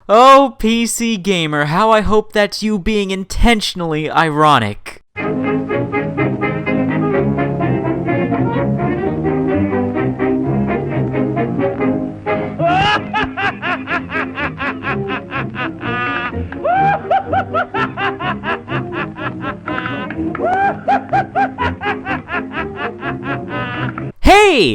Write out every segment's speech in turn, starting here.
Oh, PC Gamer, how I hope that's you being intentionally ironic.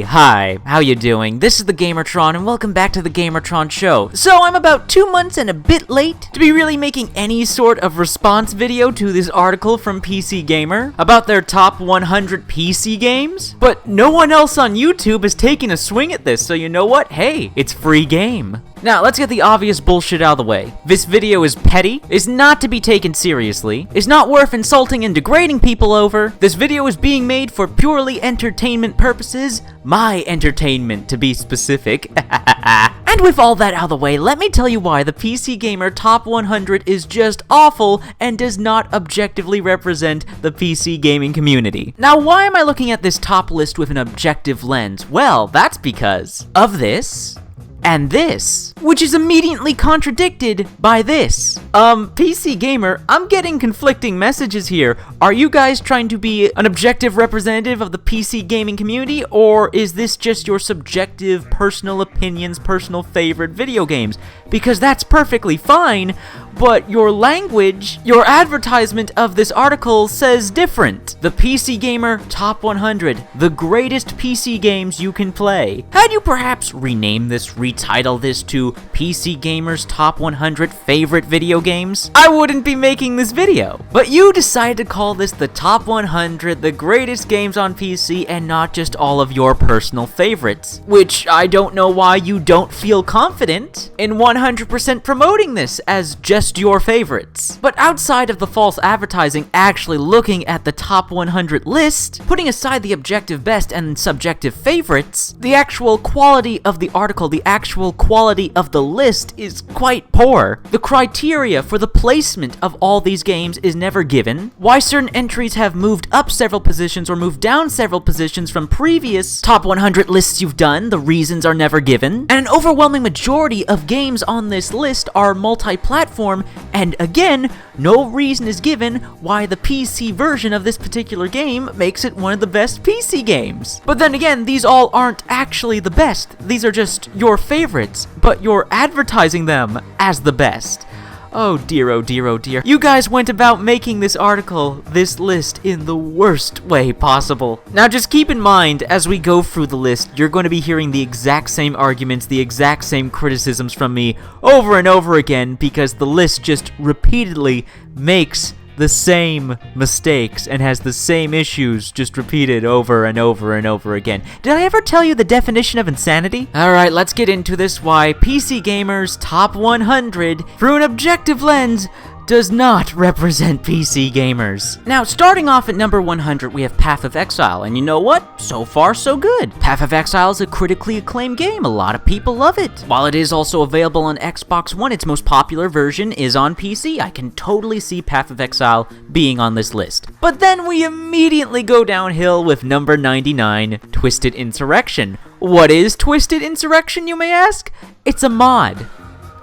Hi, how you doing? This is the Gamertron, and welcome back to the Gamertron Show. So, I'm about 2 months and a bit late to be really making any sort of response video to this article from PC Gamer about their top 100 PC games, but no one else on YouTube has taken a swing at this, so you know what? Hey, it's free game. Now, let's get the obvious bullshit out of the way. This video is petty, is not to be taken seriously, is not worth insulting and degrading people over. This video is being made for purely entertainment purposes, my entertainment to be specific. And with all that out of the way, let me tell you why the PC Gamer Top 100 is just awful and does not objectively represent the PC gaming community. Now, why am I looking at this top list with an objective lens? Well, that's because of this. And this, which is immediately contradicted by this. PC Gamer, I'm getting conflicting messages here. Are you guys trying to be an objective representative of the PC gaming community, or is this just your subjective personal opinions, personal favorite video games? Because that's perfectly fine, but your language, your advertisement of this article says different. The PC Gamer Top 100, the greatest PC games you can play. Had you perhaps rename this, retitle this to PC Gamer's Top 100 Favorite Video Games? I wouldn't be making this video. But you decided to call this the Top 100, the greatest games on PC, and not just all of your personal favorites. Which I don't know why you don't feel confident in 100% promoting this as just your favorites. But outside of the false advertising, actually looking at the top 100 list, putting aside the objective best and subjective favorites, the actual quality of the article, the actual quality of the list is quite poor. The criteria for the placement of all these games is never given. Why certain entries have moved up several positions or moved down several positions from previous top 100 lists you've done, the reasons are never given. And an overwhelming majority of games on this list are multi-platform, and again, no reason is given why the PC version of this particular game makes it one of the best PC games. But then again, these all aren't actually the best. These are just your favorites, but you're advertising them as the best. Oh dear, oh dear, oh dear. You guys went about making this article, this list, in the worst way possible. Now just keep in mind, as we go through the list, you're going to be hearing the exact same arguments, the exact same criticisms from me over and over again, because the list just repeatedly makes the same mistakes and has the same issues just repeated over and over and over again. Did I ever tell you the definition of insanity? Alright, let's get into this. Why PC Gamer's Top 100, through an objective lens, does not represent PC gamers. Now, starting off at number 100, we have Path of Exile, and you know what? So far, so good. Path of Exile is a critically acclaimed game. A lot of people love it. While it is also available on Xbox One, its most popular version is on PC. I can totally see Path of Exile being on this list. But then we immediately go downhill with number 99, Twisted Insurrection. What is Twisted Insurrection, you may ask? It's a mod.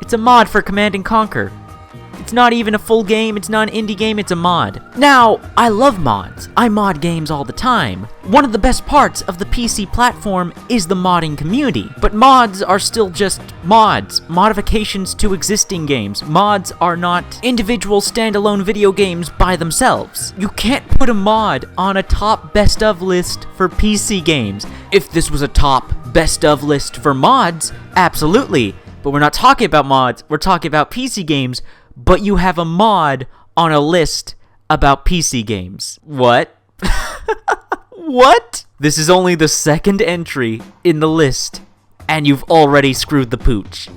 It's a mod for Command & Conquer. It's not even a full game, it's not an indie game, it's a mod. Now, I love mods. I mod games all the time. One of the best parts of the PC platform is the modding community. But mods are still just mods, modifications to existing games. Mods are not individual standalone video games by themselves. You can't put a mod on a top best of list for PC games. If this was a top best of list for mods, absolutely. But we're not talking about mods, we're talking about PC games. But you have a mod on a list about PC games. What? What? This is only the second entry in the list, and you've already screwed the pooch.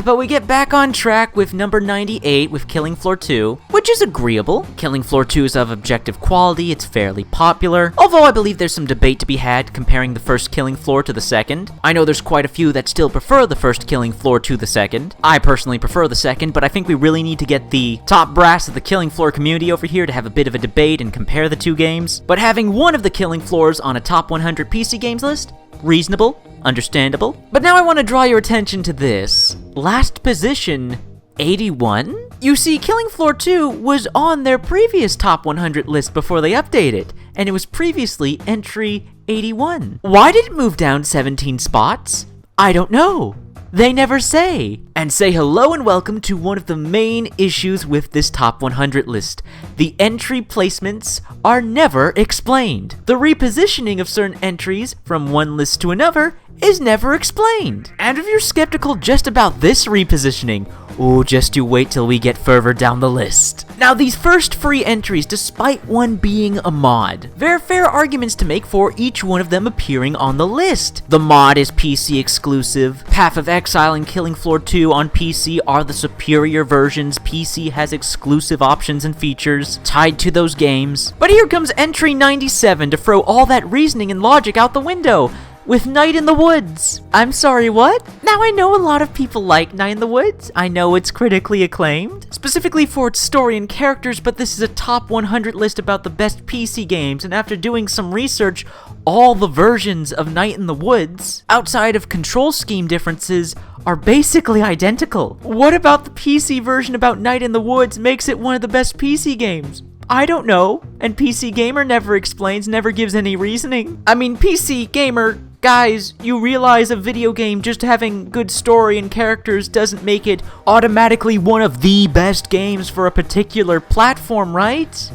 But we get back on track with number 98 with Killing Floor 2, which is agreeable. Killing Floor 2 is of objective quality, it's fairly popular, although I believe there's some debate to be had comparing the first Killing Floor to the second. I know there's quite a few that still prefer the first Killing Floor to the second. I personally prefer the second, but I think we really need to get the top brass of the Killing Floor community over here to have a bit of a debate and compare the two games. But having one of the Killing Floors on a top 100 PC games list, reasonable, understandable. But now I want to draw your attention to this. Last position 81? You see, Killing Floor 2 was on their previous top 100 list before they updated, and it was previously entry 81. Why did it move down 17 spots? I don't know. They never say. And say hello and welcome to one of the main issues with this top 100 list. The entry placements are never explained. The repositioning of certain entries from one list to another is never explained. And if you're skeptical just about this repositioning, oh, just you wait till we get further down the list. Now, these first free entries, despite one being a mod, there are fair arguments to make for each one of them appearing on the list. The mod is PC exclusive. Path of Exile and Killing Floor 2 on PC are the superior versions. PC has exclusive options and features tied to those games. But here comes entry 97 to throw all that reasoning and logic out the window. With Night in the Woods. I'm sorry, what? Now, I know a lot of people like Night in the Woods. I know it's critically acclaimed, specifically for its story and characters, but this is a top 100 list about the best PC games, and after doing some research, all the versions of Night in the Woods, outside of control scheme differences, are basically identical. What about the PC version about Night in the Woods makes it one of the best PC games? I don't know, and PC Gamer never explains, never gives any reasoning. I mean, PC Gamer, guys, you realize a video game just having good story and characters doesn't make it automatically one of the best games for a particular platform, right?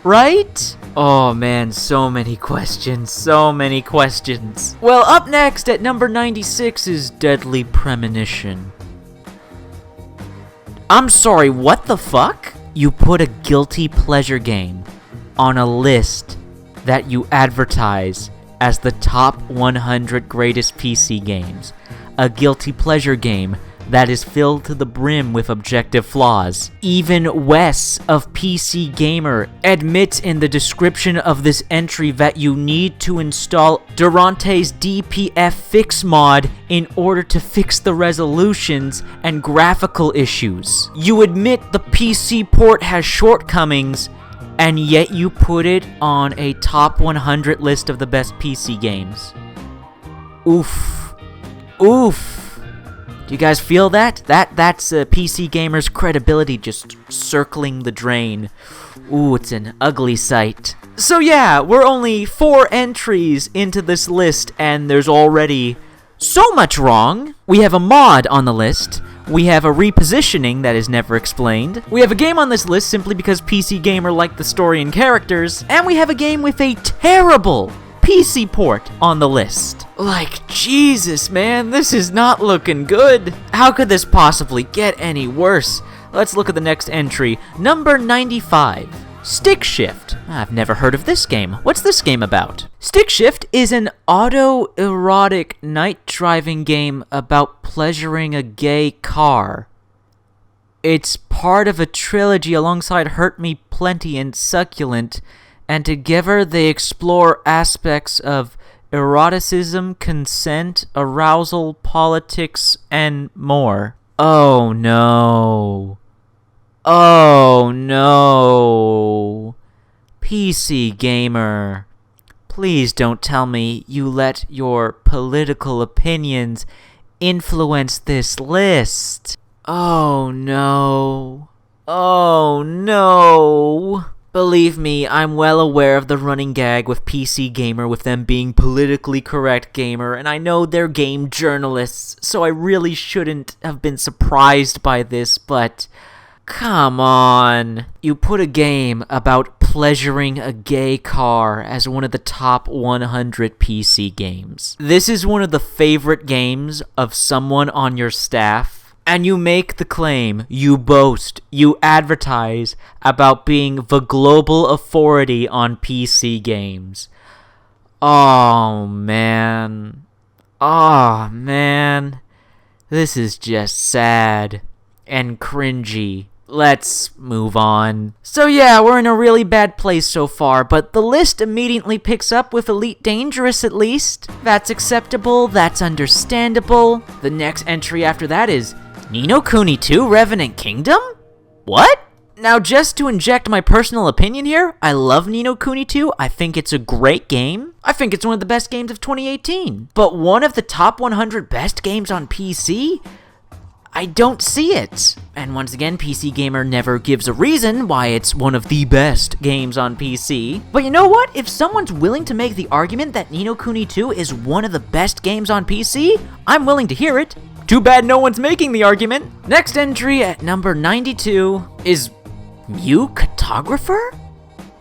Right? Oh man, so many questions, so many questions. Well, up next at number 96 is Deadly Premonition. I'm sorry, what the fuck? You put a guilty pleasure game on a list that you advertise as the top 100 greatest PC games. A guilty pleasure game that is filled to the brim with objective flaws. Even Wes of PC Gamer admits in the description of this entry that you need to install Durante's DPF fix mod in order to fix the resolutions and graphical issues. You admit the PC port has shortcomings, and yet you put it on a top 100 list of the best PC games. Oof. Oof. Do you guys feel that? That's PC Gamer's credibility just circling the drain. Ooh, it's an ugly sight. So yeah, we're only 4 entries into this list, and there's already so much wrong. We have a mod on the list. We have a repositioning that is never explained. We have a game on this list simply because PC Gamer liked the story and characters. And we have a game with a terrible PC port on the list. Like, Jesus, man, this is not looking good. How could this possibly get any worse? Let's look at the next entry. Number 95. Stick Shift. I've never heard of this game. What's this game about? Stick Shift is an autoerotic night driving game about pleasuring a gay car. It's part of a trilogy alongside Hurt Me Plenty and Succulent, and together they explore aspects of eroticism, consent, arousal, politics, and more. Oh no. Oh no. PC Gamer, please don't tell me you let your political opinions influence this list. Oh no. Oh no. Believe me, I'm well aware of the running gag with PC Gamer with them being politically correct gamer, and I know they're game journalists, so I really shouldn't have been surprised by this, but come on. You put a game about pleasuring a gay car as one of the top 100 PC games. This is one of the favorite games of someone on your staff. And you make the claim, you boast, you advertise about being the global authority on PC games. Oh, man. Oh, man. This is just sad and cringy. Let's move on. So yeah, we're in a really bad place so far, but the list immediately picks up with Elite Dangerous at least. That's acceptable, that's understandable. The next entry after that is Ni no Kuni 2 Revenant Kingdom? What? Now, just to inject my personal opinion here, I love Ni no Kuni 2. I think it's a great game. I think it's one of the best games of 2018. But one of the top 100 best games on PC? I don't see it. And once again, PC Gamer never gives a reason why it's one of the best games on PC. But you know what? If someone's willing to make the argument that Ni no Kuni 2 is one of the best games on PC, I'm willing to hear it. Too bad no one's making the argument. Next entry at number 92 is Mew Cartographer?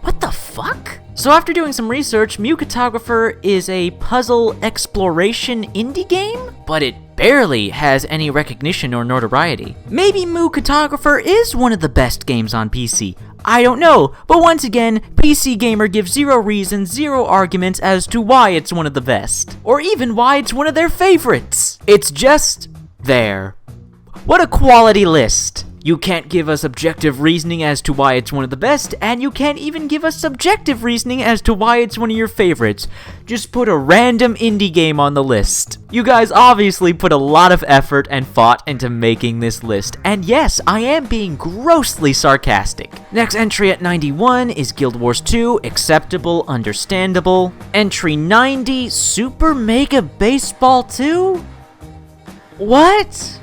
What the fuck? So after doing some research, Mew Cartographer is a puzzle exploration indie game, but it barely has any recognition or notoriety. Maybe Mew Cartographer is one of the best games on PC. I don't know, but once again, PC Gamer gives zero reasons, zero arguments as to why it's one of the best, or even why it's one of their favorites. It's just there. What a quality list. You can't give us objective reasoning as to why it's one of the best, and you can't even give us subjective reasoning as to why it's one of your favorites. Just put a random indie game on the list. You guys obviously put a lot of effort and thought into making this list, and yes, I am being grossly sarcastic. Next entry at 91 is Guild Wars 2, acceptable, understandable. Entry 90, Super Mega Baseball 2? What?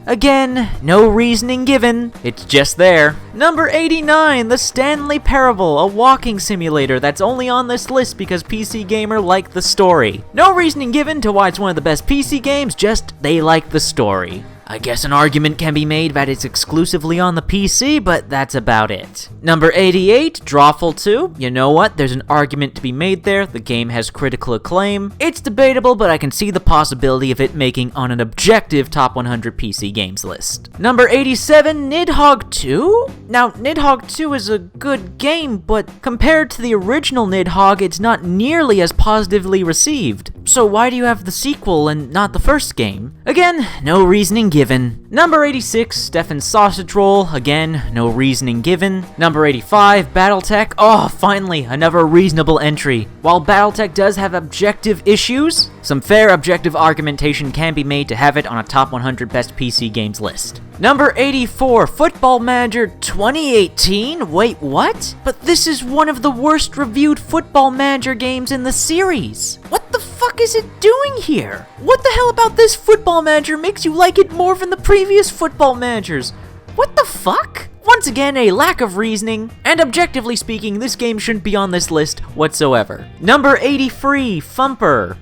Again, no reasoning given, it's just there. Number 89, The Stanley Parable, a walking simulator that's only on this list because PC Gamer liked the story. No reasoning given to why it's one of the best PC games, just they like the story. I guess an argument can be made that it's exclusively on the PC, but that's about it. Number 88, Drawful 2. You know what? There's an argument to be made there. The game has critical acclaim. It's debatable, but I can see the possibility of it making on an objective top 100 PC games list. Number 87, Nidhogg 2? Now, Nidhogg 2 is a good game, but compared to the original Nidhogg, it's not nearly as positively received. So why do you have the sequel and not the first game? Again, no reasoning given. Number 86, Stefan's Sausage Roll. Again, no reasoning given. Number 85, Battletech. Oh, finally, another reasonable entry. While Battletech does have objective issues, some fair objective argumentation can be made to have it on a top 100 best PC games list. Number 84, Football Manager 2018? Wait, what? But this is one of the worst reviewed Football Manager games in the series. What the fuck is it doing here? What the hell about this Football Manager makes you like it more than the previous Football Managers? What the fuck? Once again, a lack of reasoning, and objectively speaking, this game shouldn't be on this list whatsoever. Number 83, Thumper.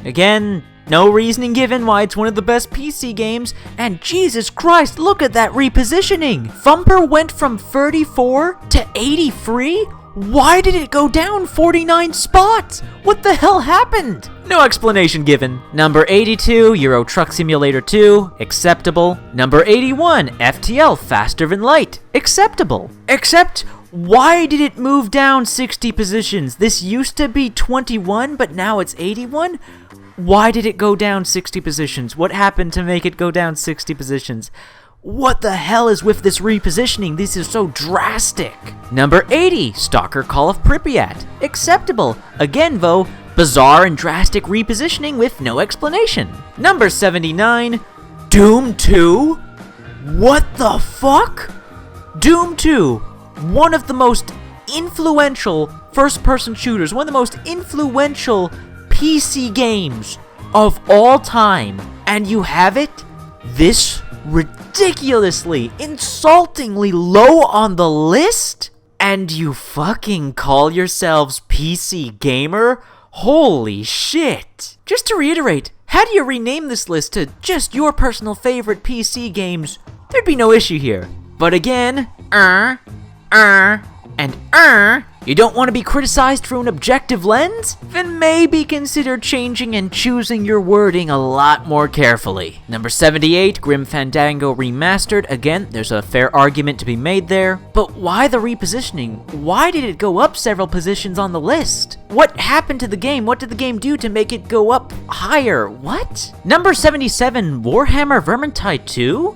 Again, no reasoning given why it's one of the best PC games, and Jesus Christ, look at that repositioning! Thumper went from 34 to 83? Why did it go down 49 spots? What the hell happened? No explanation given. Number 82, Euro Truck Simulator 2, acceptable. Number 81, FTL Faster Than Light, acceptable. Except, why did it move down 60 positions? This used to be 21, but now it's 81? Why did it go down 60 positions? What happened to make it go down 60 positions? What the hell is with this repositioning? This is so drastic. Number 80, Stalker Call of Pripyat. Acceptable. Again, though, bizarre and drastic repositioning with no explanation. Number 79, Doom 2? What the fuck? Doom 2, one of the most influential first-person shooters, one of the most influential PC games of all time, and you have it this ridiculously, insultingly low on the list? And you fucking call yourselves PC Gamer? Holy shit! Just to reiterate, how do you rename this list to just your personal favorite PC games? There'd be no issue here. But again, you don't want to be criticized through an objective lens? Then maybe consider changing and choosing your wording a lot more carefully. Number 78, Grim Fandango Remastered. Again, there's a fair argument to be made there. But why the repositioning? Why did it go up several positions on the list? What happened to the game? What did the game do to make it go up higher? What? Number 77, Warhammer Vermintide 2?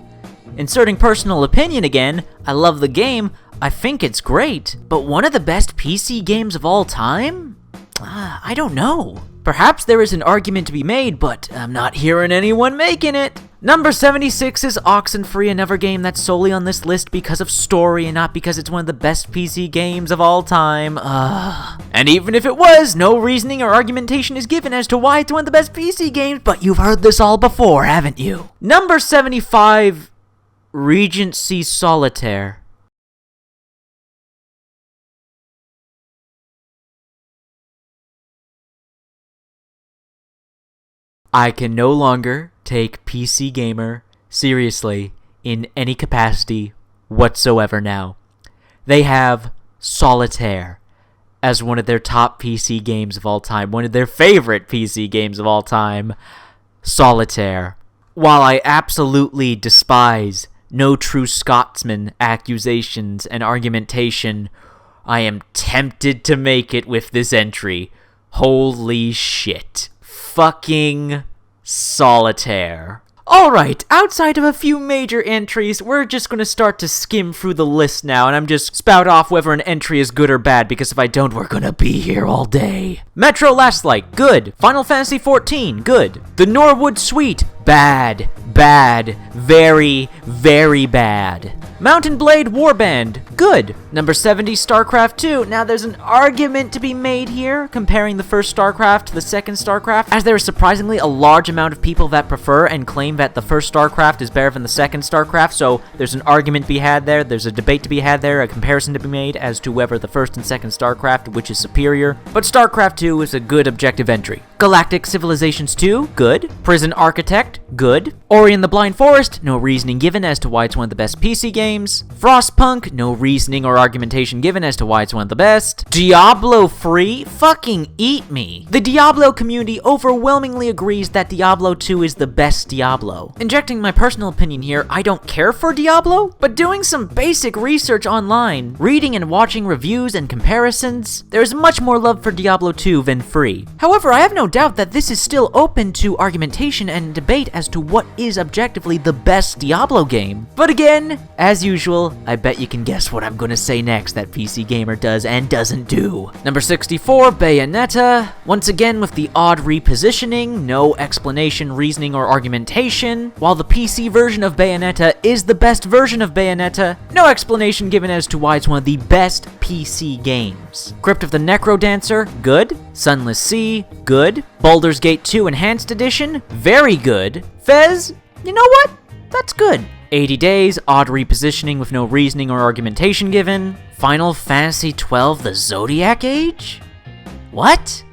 Inserting personal opinion again, I love the game. I think it's great, but one of the best PC games of all time? I don't know. Perhaps there is an argument to be made, but I'm not hearing anyone making it. Number 76 is Oxenfree, another game that's solely on this list because of story and not because it's one of the best PC games of all time. And even if it was, no reasoning or argumentation is given as to why it's one of the best PC games, but you've heard this all before, haven't you? Number 75 Regency Solitaire. I can no longer take PC Gamer seriously in any capacity whatsoever now. They have Solitaire as one of their top PC games of all time, one of their favorite PC games of all time, Solitaire. While I absolutely despise No True Scotsman accusations and argumentation, I am tempted to make it with this entry. Holy shit. Fucking Solitaire. Alright, outside of a few major entries, we're just gonna start to skim through the list now, and I'm just spout off whether an entry is good or bad, because if I don't, we're gonna be here all day. Metro Last Light, good. Final Fantasy XIV, good. The Norwood Suite, bad. Bad. Very, very bad. Mountain Blade Warband, good. Number 70, StarCraft 2. Now, there's an argument to be made here, comparing the first StarCraft to the second StarCraft, as there is surprisingly a large amount of people that prefer and claim that the first StarCraft is better than the second StarCraft, so there's an argument to be had there, there's a debate to be had there, a comparison to be made as to whether the first and second StarCraft, which is superior, but StarCraft 2 is a good objective entry. Galactic Civilizations 2, good. Prison Architect, good. Ori and the Blind Forest, no reasoning given as to why it's one of the best PC games. Frostpunk, no reasoning or argumentation given as to why it's one of the best. Diablo 3, fucking eat me. The Diablo community overwhelmingly agrees that Diablo 2 is the best Diablo. Injecting my personal opinion here, I don't care for Diablo, but doing some basic research online, reading and watching reviews and comparisons, there's much more love for Diablo 2 than 3. However, I have no doubt that this is still open to argumentation and debate as to what is objectively the best Diablo game. But again, as usual, I bet you can guess what I'm gonna say next that PC Gamer does and doesn't do. Number 64, Bayonetta. Once again with the odd repositioning, no explanation, reasoning, or argumentation. While the PC version of Bayonetta is the best version of Bayonetta, no explanation given as to why it's one of the best PC games. Crypt of the Necrodancer, good. Sunless Sea, good. Baldur's Gate 2 Enhanced Edition, very good. Fez, you know what? That's good. 80 Days, odd repositioning with no reasoning or argumentation given. Final Fantasy XII The Zodiac Age? What?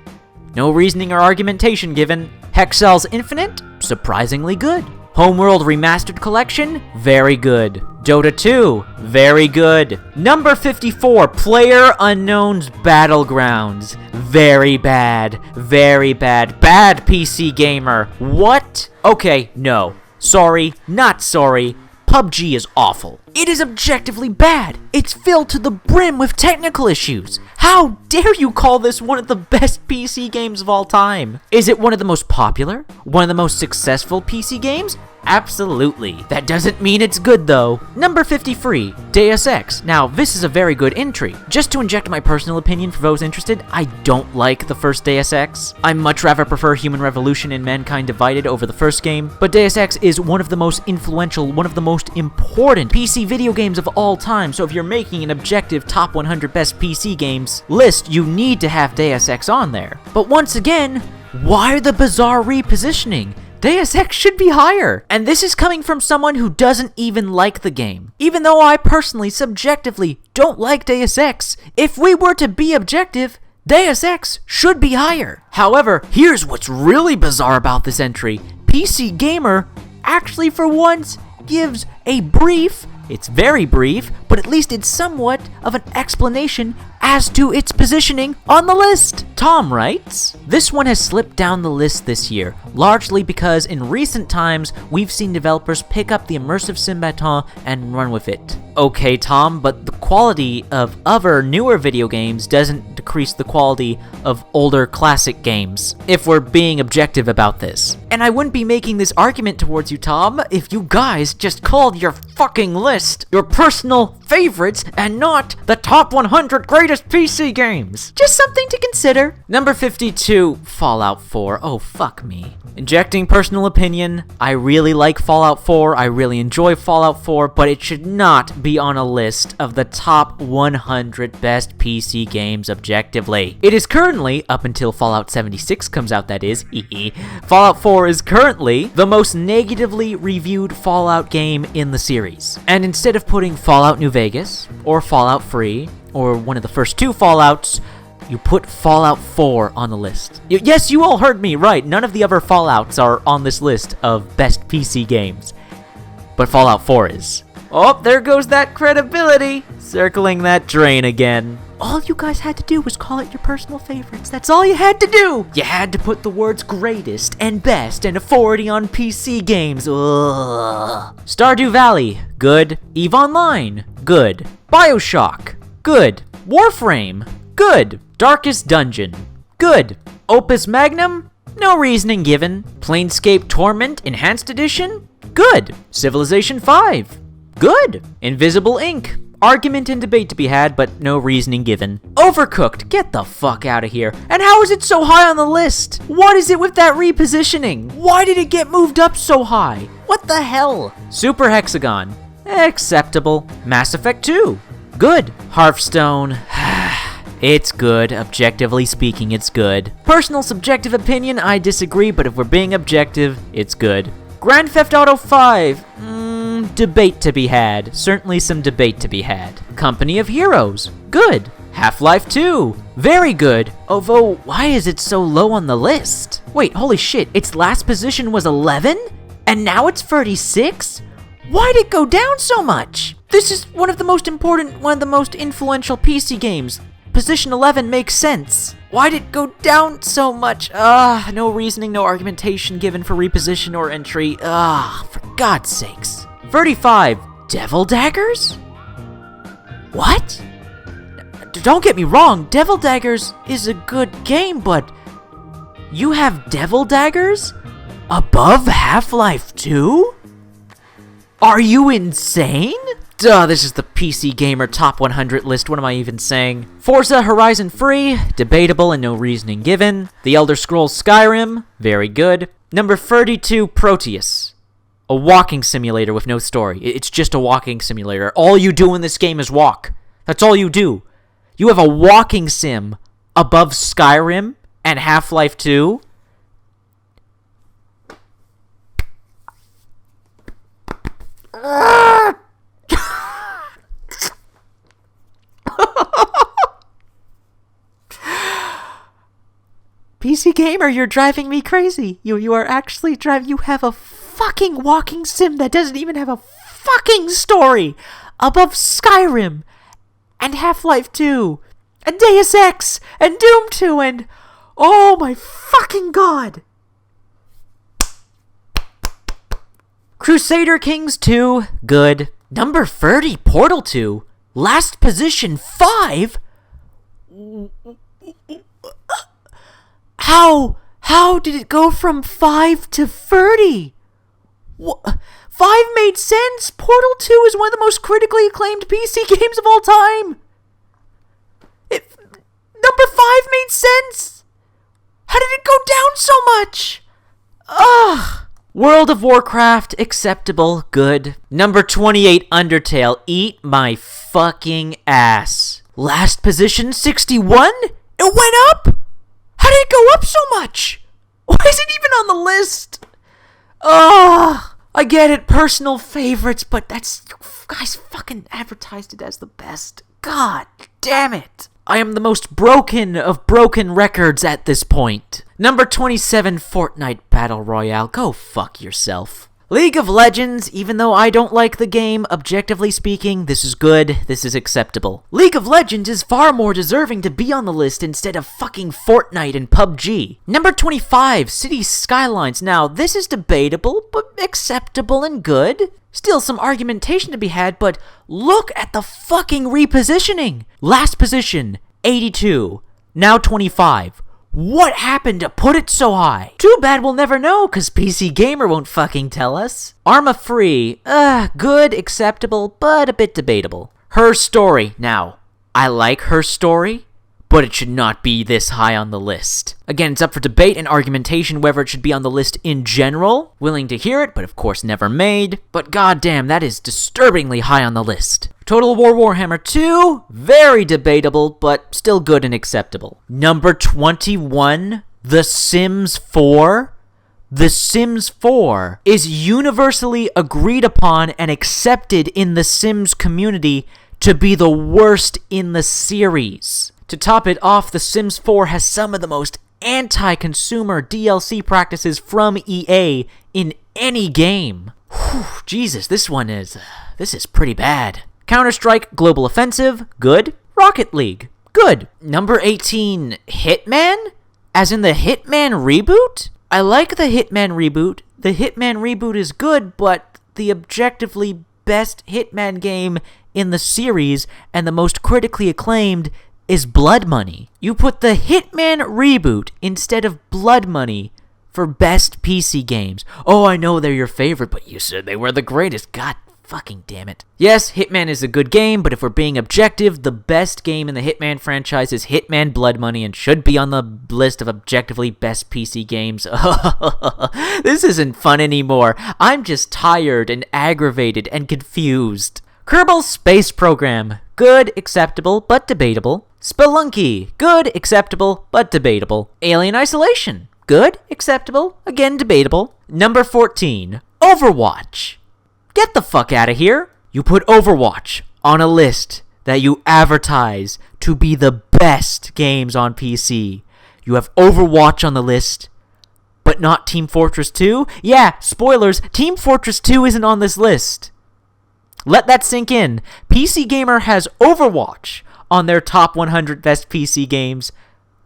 No reasoning or argumentation given. Hexcel's Infinite, surprisingly good. Homeworld Remastered Collection, very good. Dota 2, very good. Number 54, PlayerUnknown's Battlegrounds, very bad. Very bad. Bad, PC Gamer. What? Okay, no. Sorry, not sorry. PUBG is awful. It is objectively bad. It's filled to the brim with technical issues. How dare you call this one of the best PC games of all time? Is it one of the most popular? One of the most successful PC games? Absolutely. That doesn't mean it's good though. Number 53, Deus Ex. Now, this is a very good entry. Just to inject my personal opinion for those interested, I don't like the first Deus Ex. I much rather prefer Human Revolution and Mankind Divided over the first game, but Deus Ex is one of the most influential, one of the most important PC video games of all time, so if you're making an objective top 100 best PC games list, you need to have Deus Ex on there. But once again, why the bizarre repositioning? Deus Ex should be higher. And this is coming from someone who doesn't even like the game. Even though I personally, subjectively, don't like Deus Ex, if we were to be objective, Deus Ex should be higher. However, here's what's really bizarre about this entry. PC Gamer actually for once gives a brief, it's very brief, but at least it's somewhat of an explanation as to its positioning on the list. Tom writes, this one has slipped down the list this year, largely because in recent times, we've seen developers pick up the immersive sim baton and run with it. Okay, Tom, but the quality of other newer video games doesn't decrease the quality of older classic games, if we're being objective about this. And I wouldn't be making this argument towards you, Tom, if you guys just called your fucking list your personal favorites and not the top 100 greatest PC games. Just something to consider. Number 52, Fallout 4. Oh, fuck me. Injecting personal opinion, I really like Fallout 4, I really enjoy Fallout 4, but it should not be on a list of the top 100 best PC games objectively. It is currently, up until Fallout 76 comes out that is, Fallout 4 is currently the most negatively reviewed Fallout game in the series. And instead of putting Fallout New Vegas, or Fallout Free, or one of the first two Fallouts, you put Fallout 4 on the list. Yes, you all heard me right. None of the other Fallouts are on this list of best PC games. But Fallout 4 is. Oh, there goes that credibility. Circling that drain again. All you guys had to do was call it your personal favorites. That's all you had to do. You had to put the words greatest and best and authority on PC games. Ugh. Stardew Valley, good. EVE Online, good. BioShock, good. Warframe, good. Darkest Dungeon, good. Opus Magnum, no reasoning given. Planescape Torment Enhanced Edition, good. Civilization 5, good. Invisible Ink, argument and debate to be had, but no reasoning given. Overcooked, get the fuck out of here. And how is it so high on the list? What is it with that repositioning? Why did it get moved up so high? What the hell? Super Hexagon, acceptable. Mass Effect 2, good. Hearthstone, it's good. Objectively speaking, it's good. Personal subjective opinion, I disagree, but if we're being objective, it's good. Grand Theft Auto 5, debate to be had. Certainly some debate to be had. Company of Heroes, good. Half-Life 2, very good. Although, why is it so low on the list? Wait, holy shit, its last position was 11? And now it's 36? Why'd it go down so much? This is one of the most influential PC games. Position 11 makes sense. Why'd it go down so much? No reasoning, no argumentation given for reposition or entry. For God's sakes. 35, Devil Daggers? What? Don't get me wrong, Devil Daggers is a good game, but you have Devil Daggers above Half-Life 2? Are you insane? Duh, this is the PC Gamer Top 100 list, what am I even saying? Forza Horizon Free, debatable and no reasoning given. The Elder Scrolls Skyrim, very good. Number 32, Proteus. A walking simulator with no story. It's just a walking simulator. All you do in this game is walk. That's all you do. You have a walking sim above Skyrim and Half-Life 2? PC Gamer, you're driving me crazy. You are actually driving. You have a fucking walking sim that doesn't even have a fucking story above Skyrim and Half-Life 2 and Deus Ex and Doom 2 and oh my fucking god. Crusader Kings 2, good. Number 30, Portal 2, last position 5? How did it go from 5 to 30? 5 made sense. Portal 2 is one of the most critically acclaimed PC games of all time. Number 5 made sense. How did it go down so much? Ugh. World of Warcraft, acceptable, good. Number 28, Undertale, eat my fucking ass. Last position, 61? It went up? How did it go up so much? Why is it even on the list? Ugh. I get it, personal favorites, but you guys fucking advertised it as the best. God damn it. I am the most broken of broken records at this point. Number 27, Fortnite Battle Royale. Go fuck yourself. League of Legends, even though I don't like the game, objectively speaking, this is good, this is acceptable. League of Legends is far more deserving to be on the list instead of fucking Fortnite and PUBG. Number 25, City Skylines. Now, this is debatable, but acceptable and good. Still some argumentation to be had, but look at the fucking repositioning. Last position, 82, now 25. What happened to put it so high? Too bad we'll never know, cause PC Gamer won't fucking tell us. Arma Free, good, acceptable, but a bit debatable. Her Story. Now, I like Her Story, but it should not be this high on the list. Again, it's up for debate and argumentation whether it should be on the list in general. Willing to hear it, but of course never made. But goddamn, that is disturbingly high on the list. Total War Warhammer 2, very debatable, but still good and acceptable. Number 21, The Sims 4. The Sims 4 is universally agreed upon and accepted in the Sims community to be the worst in the series. To top it off, The Sims 4 has some of the most anti-consumer DLC practices from EA in any game. Whew, Jesus, this is pretty bad. Counter-Strike Global Offensive, good. Rocket League, good. Number 18, Hitman? As in the Hitman reboot? I like the Hitman reboot. The Hitman reboot is good, but the objectively best Hitman game in the series and the most critically acclaimed is Blood Money. You put the Hitman reboot instead of Blood Money for best PC games. Oh, I know they're your favorite, but you said they were the greatest. God fucking damn it. Yes, Hitman is a good game, but if we're being objective, the best game in the Hitman franchise is Hitman Blood Money and should be on the list of objectively best PC games. This isn't fun anymore. I'm just tired and aggravated and confused. Kerbal Space Program. Good, acceptable, but debatable. Spelunky. Good, acceptable, but debatable. Alien Isolation. Good, acceptable, again debatable. Number 14. Overwatch. Get the fuck out of here. You put Overwatch on a list that you advertise to be the best games on PC. You have Overwatch on the list, but not Team Fortress 2? Yeah, spoilers, Team Fortress 2 isn't on this list. Let that sink in. PC Gamer has Overwatch on their top 100 best PC games,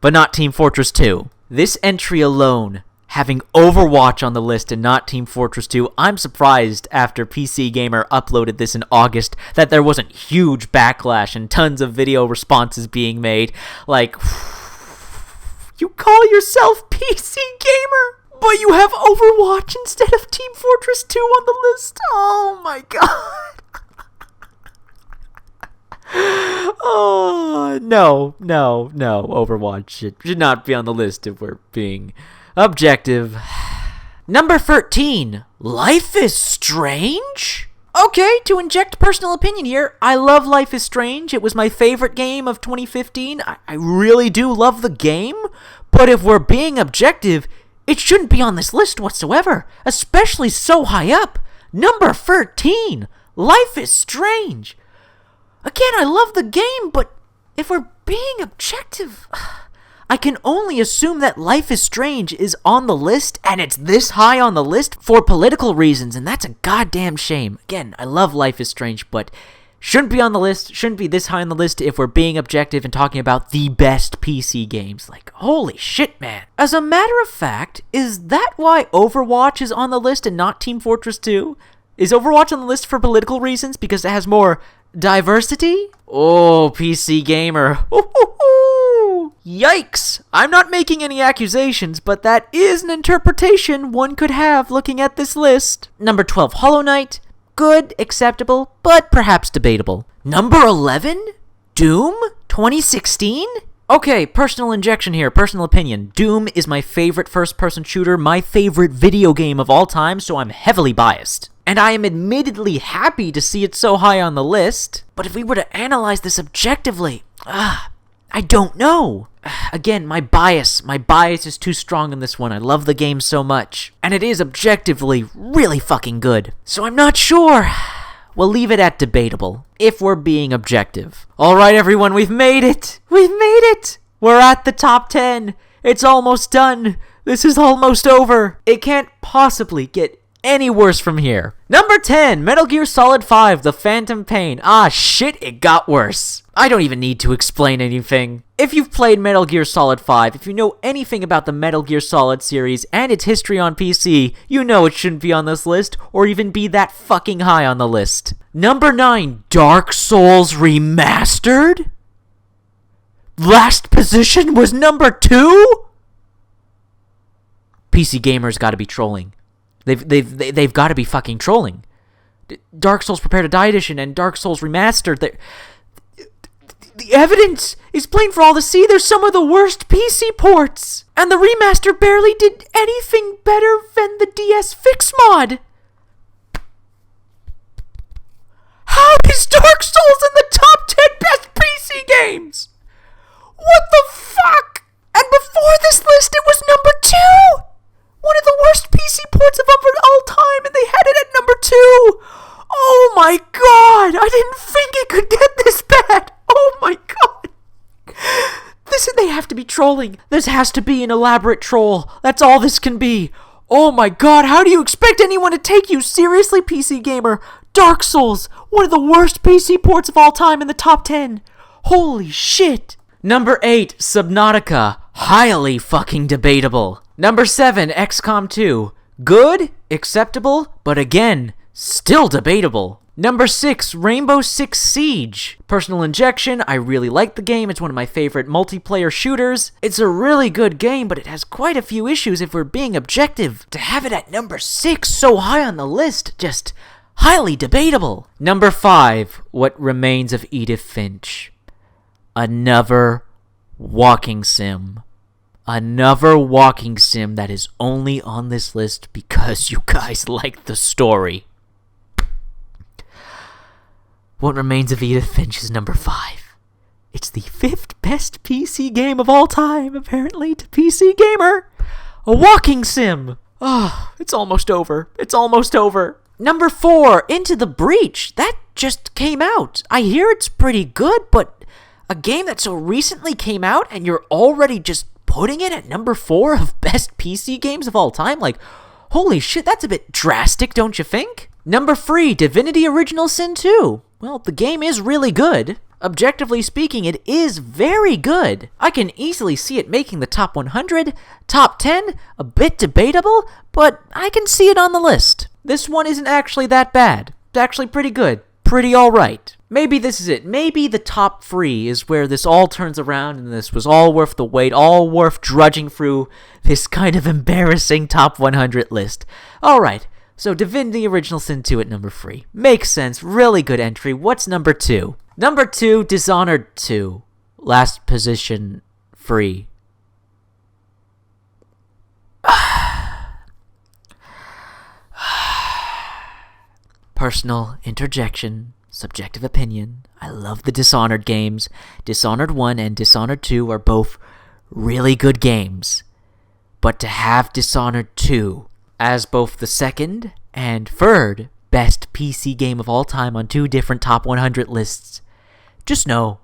but not Team Fortress 2. This entry alone, having Overwatch on the list and not Team Fortress 2, I'm surprised after PC Gamer uploaded this in August that there wasn't huge backlash and tons of video responses being made. Like, you call yourself PC Gamer, but you have Overwatch instead of Team Fortress 2 on the list? Oh my god. Oh, no, Overwatch should not be on the list if we're being objective. Number 13, Life is Strange? Okay, to inject personal opinion here, I love Life is Strange. It was my favorite game of 2015. I really do love the game, but if we're being objective, it shouldn't be on this list whatsoever, especially so high up. Number 13, Life is Strange. Again, I love the game, but if we're being objective, I can only assume that Life is Strange is on the list, and it's this high on the list for political reasons, and that's a goddamn shame. Again, I love Life is Strange, but shouldn't be on the list, shouldn't be this high on the list if we're being objective and talking about the best PC games. Like, holy shit, man. As a matter of fact, is that why Overwatch is on the list and not Team Fortress 2? Is Overwatch on the list for political reasons because it has more diversity? Oh, PC Gamer. Yikes! I'm not making any accusations, but that is an interpretation one could have looking at this list. Number 12, Hollow Knight. Good, acceptable, but perhaps debatable. Number 11, Doom 2016? Okay, personal injection here, personal opinion. Doom is my favorite first-person shooter, my favorite video game of all time, so I'm heavily biased. And I am admittedly happy to see it so high on the list, but if we were to analyze this objectively, I don't know. Again, my bias is too strong in this one. I love the game so much, and it is objectively really fucking good. So I'm not sure. We'll leave it at debatable, if we're being objective. Alright everyone, we've made it! We've made it! We're at the top 10! It's almost done! This is almost over! It can't possibly get any worse from here. Number 10, Metal Gear Solid 5, The Phantom Pain. Ah, shit, it got worse. I don't even need to explain anything. If you've played Metal Gear Solid 5, if you know anything about the Metal Gear Solid series and its history on PC, you know it shouldn't be on this list, or even be that fucking high on the list. Number 9, Dark Souls Remastered? Last position was number 2? PC Gamer's gotta be trolling. They've got to be fucking trolling. Dark Souls Prepare to Die Edition and Dark Souls Remastered. The evidence is plain for all to see. They're some of the worst PC ports. And the remaster barely did anything better than the DS Fix mod. How is Dark Souls in the top 10 best PC games? What the fuck? And before this list, it was number 2. One of the worst PC ports of all time, and they had it at number 2. Oh my god, I didn't think it could get this bad. Oh my god. They have to be trolling. This has to be an elaborate troll. That's all this can be. Oh my god, how do you expect anyone to take you seriously, PC Gamer? Dark Souls, one of the worst PC ports of all time in the top 10. Holy shit. Number 8, Subnautica. Highly fucking debatable. Number 7, XCOM 2. Good, acceptable, but again, still debatable. Number 6, Rainbow Six Siege. Personal injection, I really like the game. It's one of my favorite multiplayer shooters. It's a really good game, but it has quite a few issues if we're being objective. To have it at number 6 so high on the list, just highly debatable. Number 5, What Remains of Edith Finch. Another walking sim. Another walking sim that is only on this list because you guys like the story. What Remains of Edith Finch is number 5. It's the 5th best PC game of all time, apparently, to PC Gamer. A walking sim. Oh, it's almost over. It's almost over. Number 4, Into the Breach. That just came out. I hear it's pretty good, but a game that so recently came out and you're already just putting it at number 4 of best PC games of all time? Like, holy shit, that's a bit drastic, don't you think? Number 3, Divinity Original Sin 2. Well, the game is really good. Objectively speaking, it is very good. I can easily see it making the top 100, top 10, a bit debatable, but I can see it on the list. This one isn't actually that bad. It's actually pretty good. Pretty alright. Maybe this is it. Maybe the top 3 is where this all turns around and this was all worth the wait, all worth drudging through this kind of embarrassing top 100 list. Alright. So Divinity Original Sin 2 at number 3. Makes sense. Really good entry. What's number 2? Number 2, Dishonored 2. Last position, free. Personal interjection. Subjective opinion. I love the Dishonored games. Dishonored 1 and Dishonored 2 are both really good games. But to have Dishonored 2 as both the second and third best PC game of all time on 2 different top 100 lists, just no,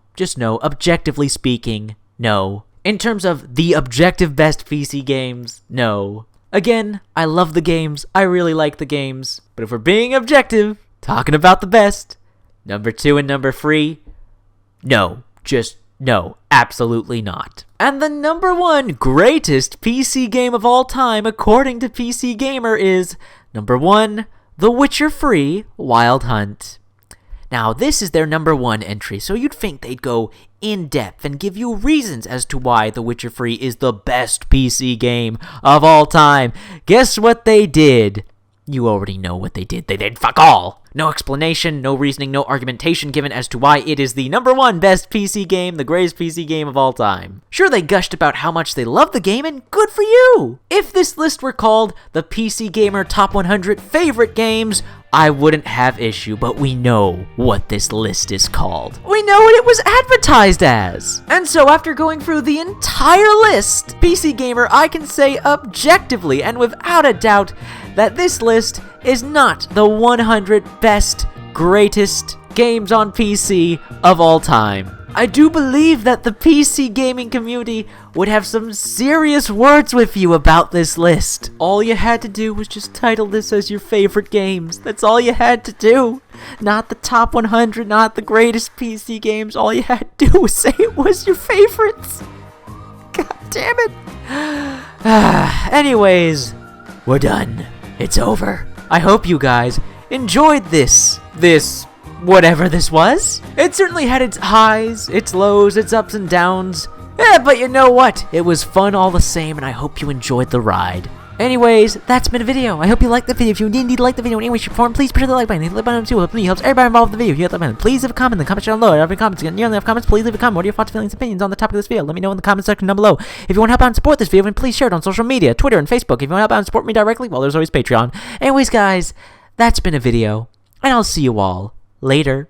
objectively speaking, no. In terms of the objective best PC games, no. Again, I love the games, I really like the games, but if we're being objective, talking about the best, number 2 and number 3, no, just no, absolutely not. And the number 1 greatest PC game of all time, according to PC Gamer, is number 1, The Witcher 3 Wild Hunt. Now, this is their number 1 entry, so you'd think they'd go in depth and give you reasons as to why The Witcher 3 is the best PC game of all time. Guess what they did? You already know what they did. They did fuck all. No explanation, no reasoning, no argumentation given as to why it is the number 1 best PC game, the greatest PC game of all time. Sure, they gushed about how much they love the game, and good for you! If this list were called the PC Gamer Top 100 Favorite Games, I wouldn't have issue, but we know what this list is called. We know what it was advertised as! And so after going through the entire list, PC Gamer, I can say objectively and without a doubt that this list is not the 100 best, greatest games on PC of all time. I do believe that the PC gaming community would have some serious words with you about this list. All you had to do was just title this as your favorite games. That's all you had to do. Not the top 100, not the greatest PC games. All you had to do was say it was your favorites. God damn it. Anyways, we're done. It's over. I hope you guys enjoyed this whatever this was. It certainly had its highs, its lows, its ups and downs. But you know what? It was fun all the same, and I hope you enjoyed the ride. Anyways, that's been a video. I hope you liked the video. If you did like the video in any way, shape, or form, please push the like button. Hit the like button too. It helps everybody involved with the video. Hit the button. Please leave a comment in the comment section down below. Every comment, you only have comments. Please leave a comment. What are your thoughts, feelings, opinions on the topic of this video? Let me know in the comment section down below. If you want to help out and support this video, then please share it on social media, Twitter and Facebook. If you want to help out and support me directly, well, there's always Patreon. Anyways, guys, that's been a video, and I'll see you all later.